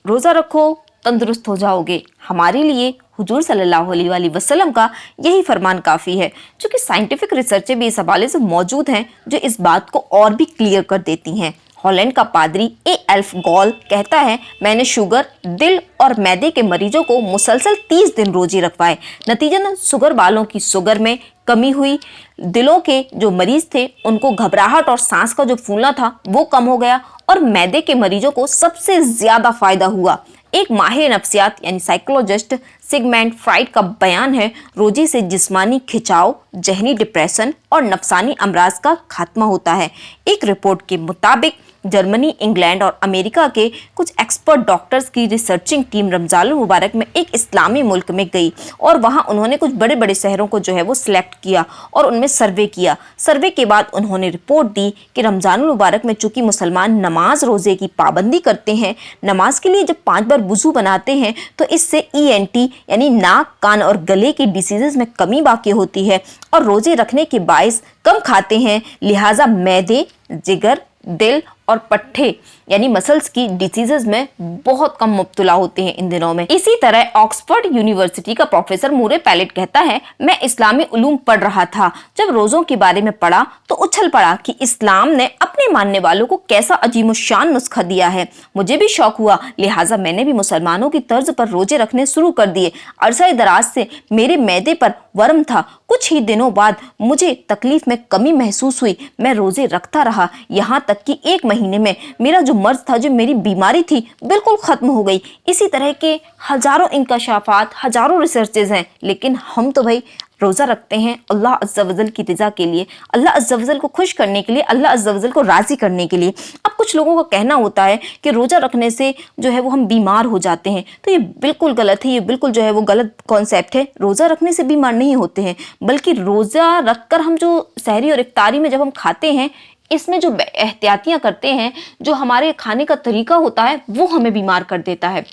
रोज़ा रखो तंदुरुस्त हो जाओगे। हमारे लिए हुजूर सल्लल्लाहु अलैहि वसल्लम का यही फरमान काफ़ी है, चूँकि साइंटिफिक रिसर्चें भी इस हवाले से मौजूद हैं जो इस बात को और भी क्लियर कर देती हैं। हॉलैंड का पादरी एल्फ गॉल कहता है, मैंने शुगर, दिल और मैदे के मरीजों को मुसलसल 30 दिन रोजे रखवाए। नतीजतन शुगर वालों की शुगर में कमी हुई, दिलों के जो मरीज थे उनको घबराहट और सांस का जो फूलना था वो कम हो गया, और मैदे के मरीजों को सबसे ज़्यादा फायदा हुआ। एक माहिर नफ्सियात यानी साइकोलॉजिस्ट सिगमेंट फ्राइड का बयान है, रोजे से जिस्मानी खिंचाव, जहनी डिप्रेशन और नफसानी अमराज का खात्मा होता है। एक रिपोर्ट के मुताबिक जर्मनी, इंग्लैंड और अमेरिका के कुछ एक्सपर्ट डॉक्टर्स की रिसर्चिंग टीम रमजानुल मुबारक में एक इस्लामी मुल्क में गई और वहां उन्होंने कुछ बड़े बड़े शहरों को जो है वो सिलेक्ट किया और उनमें सर्वे किया। सर्वे के बाद उन्होंने रिपोर्ट दी कि रमजानुल मुबारक में चूंकि मुसलमान नमाज रोज़े की पाबंदी करते हैं, नमाज के लिए जब 5 बार वुज़ू बनाते हैं तो इससे ENT यानी नाक, कान और गले की डिसीज़ में कमी वाक़ई होती है, और रोज़े रखने के बायस कम खाते हैं, लिहाजा मैदे, जिगर, दिल और पट्ठे यानी मसल्स की डिसीजेस में बहुत कम मुब्तला होते हैं इन दिनों में। इसी तरह ऑक्सफोर्ड यूनिवर्सिटी का प्रोफेसर मूरे पैलेट कहता है, मैं इस्लामी उलूम पढ़ रहा था, जब रोज़ों के बारे में पढ़ा तो उछल पड़ा कि इस्लाम ने अपने मानने वालों को कैसा अजीमुशान नुस्खा दिया है। मुझे भी शौक हुआ, लिहाजा मैंने भी मुसलमानों की तर्ज पर रोजे रखने शुरू कर दिए। अरसा दराज से मेरे मैदे पर वर्म था, कुछ ही दिनों बाद मुझे तकलीफ में कमी महसूस हुई, मैं रोजे रखता रहा, यहाँ तक कि 1 महीने में मेरा जो मर्ज था, जो मेरी बीमारी थी, बिल्कुल खत्म हो गई। इसी तरह के हजारों इंकशाफात, हजारों रिसर्चेज हैं, लेकिन हम तो भाई रोज़ा रखते हैं अल्लाह अज़्ज़ा वज़ल की रज़ा के लिए, अल्लाह अज़्ज़ा वज़ल को खुश करने के लिए, अल्लाह अज़्ज़ा वज़ल को राज़ी करने के लिए। अब कुछ लोगों का कहना होता है कि रोज़ा रखने से जो है वो हम बीमार हो जाते हैं, तो ये बिल्कुल गलत है, ये बिल्कुल जो है वो गलत कॉन्सेप्ट है। रोज़ा रखने से बीमार नहीं होते हैं, बल्कि रोज़ा रख कर हम जो सहरी और इफ्तारी में जब हम खाते हैं, इसमें जो एहतियातियाँ करते हैं, जो हमारे खाने का तरीका होता है, वो हमें बीमार कर देता है।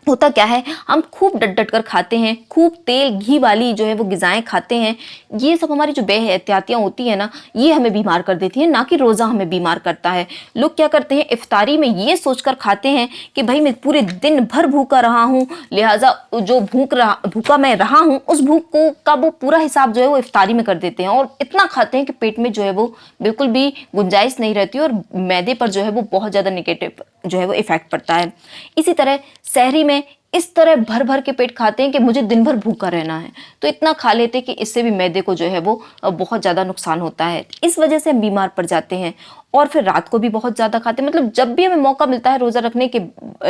होता क्या है, हम खूब डट डट कर खाते हैं, खूब तेल घी वाली जो है वो ग़िज़ाएँ खाते हैं, ये सब हमारी जो बेहतियातियाँ होती है ना, ये हमें बीमार कर देती हैं, ना कि रोज़ा हमें बीमार करता है। लोग क्या करते हैं, इफ्तारी में ये सोचकर खाते हैं कि भाई मैं पूरे दिन भर भूखा रहा हूँ, लिहाजा जो भूखा मैं रहा हूँ उस भूख को का वो पूरा हिसाब जो है वो इफ्तारी में कर देते हैं, और इतना खाते हैं कि पेट में जो है वो बिल्कुल भी गुंजाइश नहीं रहती, और मैदे पर जो है वो बहुत ज़्यादा नेगेटिव जो है वो इफ़ेक्ट पड़ता है। इसी तरह सहरी में इस तरह भर भर के पेट खाते हैं कि मुझे दिन भर भूखा रहना है, तो इतना खा लेते हैं कि इससे भी मैदे को जो है वो बहुत ज़्यादा नुकसान होता है। इस वजह से हम बीमार पड़ जाते हैं, और फिर रात को भी बहुत ज़्यादा खाते हैं। मतलब जब भी हमें मौका मिलता है रोज़ा रखने के,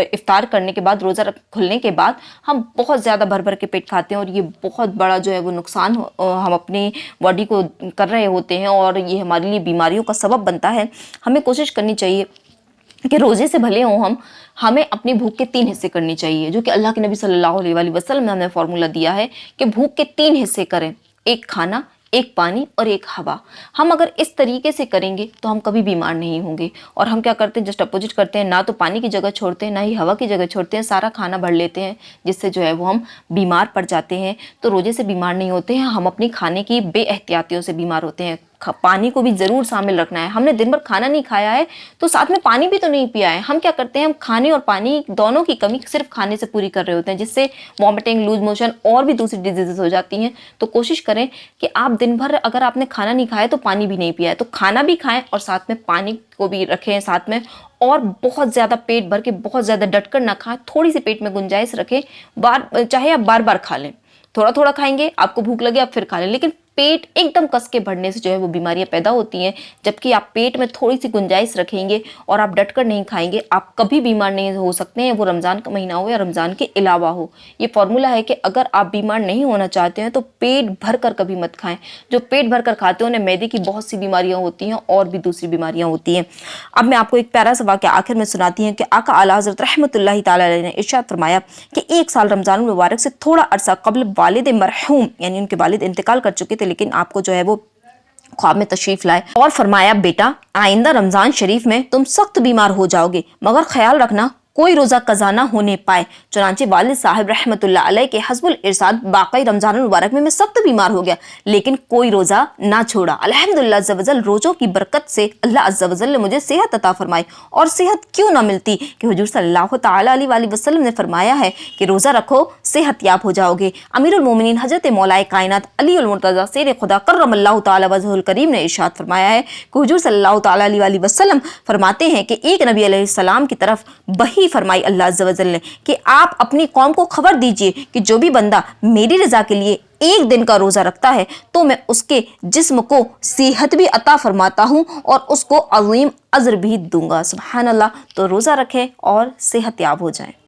इफ्तार करने के बाद, रोज़ा खुलने के बाद हम बहुत ज़्यादा भर भर के पेट खाते हैं, और ये बहुत बड़ा जो है वो नुकसान हम अपनी बॉडी को कर रहे होते हैं, और ये हमारे लिए बीमारियों का सबब बनता है। हमें कोशिश करनी चाहिए कि रोज़े से भले हों हमें अपनी भूख के 3 हिस्से करनी चाहिए, जो कि अल्लाह के नबी सल्लल्लाहु अलैहि वसल्लम ने हमें फॉर्मूला दिया है कि भूख के 3 हिस्से करें, 1 खाना, 1 पानी और 1 हवा। हम अगर इस तरीके से करेंगे तो हम कभी बीमार नहीं होंगे। और हम क्या करते हैं, जस्ट अपोजिट करते हैं, ना तो पानी की जगह छोड़ते हैं, ना ही हवा की जगह छोड़ते हैं, सारा खाना भर लेते हैं, जिससे जो है वो हम बीमार पड़ जाते हैं। तो रोज़े से बीमार नहीं होते हैं, हम अपनी खाने की बेएहतियातियों से बीमार होते हैं। पानी को भी ज़रूर शामिल रखना है। हमने दिन भर खाना नहीं खाया है तो साथ में पानी भी तो नहीं पिया है। हम क्या करते हैं, हम खाने और पानी दोनों की कमी सिर्फ खाने से पूरी कर रहे होते हैं, जिससे वॉमिटिंग, लूज मोशन और भी दूसरी डिजीजेस हो जाती हैं। तो कोशिश करें कि आप दिन भर अगर आपने खाना नहीं खाया तो पानी भी नहीं पिया है, तो खाना भी खाएं और साथ में पानी को भी रखें साथ में, और बहुत ज़्यादा पेट भर के, बहुत ज़्यादा डटकर ना खाएं, थोड़ी सी पेट में गुंजाइश रखें। चाहे आप बार बार खा लें, थोड़ा थोड़ा खाएंगे, आपको भूख लगे आप फिर खा लें, लेकिन पेट एकदम कस के भरने से जो है वो बीमारियां पैदा होती हैं। जबकि आप पेट में थोड़ी सी गुंजाइश रखेंगे और आप डटकर नहीं खाएंगे, आप कभी बीमार नहीं हो सकते हैं, वो रमज़ान का महीना हो या रमज़ान के अलावा हो। ये फॉर्मूला है कि अगर आप बीमार नहीं होना चाहते हैं तो पेट भर कर कभी मत खाएं। जो पेट भर कर खाते हैं उन्हें मैदे की बहुत सी बीमारियां होती हैं और भी दूसरी बीमारियां होती हैं। अब मैं आपको एक प्यारा सा वाक़या आखिर में सुनाती हैं कि आका आला हज़रत रहमतुल्लाहि तआला अलैहि ने इरशाद फरमाया कि 1 साल रमज़ान मुबारक से थोड़ा अरसा कबल वालिद मरहूम यानी उनके वालिद इंतकाल कर चुके थे, लेकिन आपको जो है वो ख्वाब में तशरीफ लाए और फरमाया, बेटा आइंदा रमज़ान शरीफ में तुम सख्त बीमार हो जाओगे, मगर ख्याल रखना कोई रोज़ा कज़ा ना होने पाए। चुनांचे वालिद साहब रहमतुल्लाह अलैह के हस्बुल इरसाद बाक़ी रमज़ान मुबारक में मैं सख्त बीमार हो गया, लेकिन कोई रोज़ा ना छोड़ा। अल्हम्दुलिल्लाह अज़्ज़ा वजल रोज़ों की बरकत से अल्लाह अज़्ज़ा वजल ने मुझे सेहत अता फरमाई। और सेहत क्यों ना मिलती कि हुजूर सल्लल्लाहु तआला अलैहि वसल्लम ने फरमाया है कि रोज़ा रखो सेहतयाब हो जाओगे। अमीरुल मोमिनीन हज़रत मौलाए कायनात अली उल मुर्तज़ा शेर खुदा कर्रमल्लाहु तआला वजहुल करीम ने इरशाद फरमाया है कि हुजूर सल्लल्लाहु तआला अलैहि वसल्लम फरमाते हैं कि एक नबी अलैहिस्सलाम की तरफ वही फरमाई अल्लाह अज़्ज़ा वजल ने कि आप अपनी कौम को खबर दीजिए कि जो भी बंदा मेरी रज़ा के लिए एक दिन का रोज़ा रखता है तो मैं उसके जिस्म को सेहत भी अता फरमाता हूँ और उसको अज़ीम अज़्र भी दूंगा। सुभान अल्लाह। तो रोज़ा रखें और सेहतयाब हो जाएं।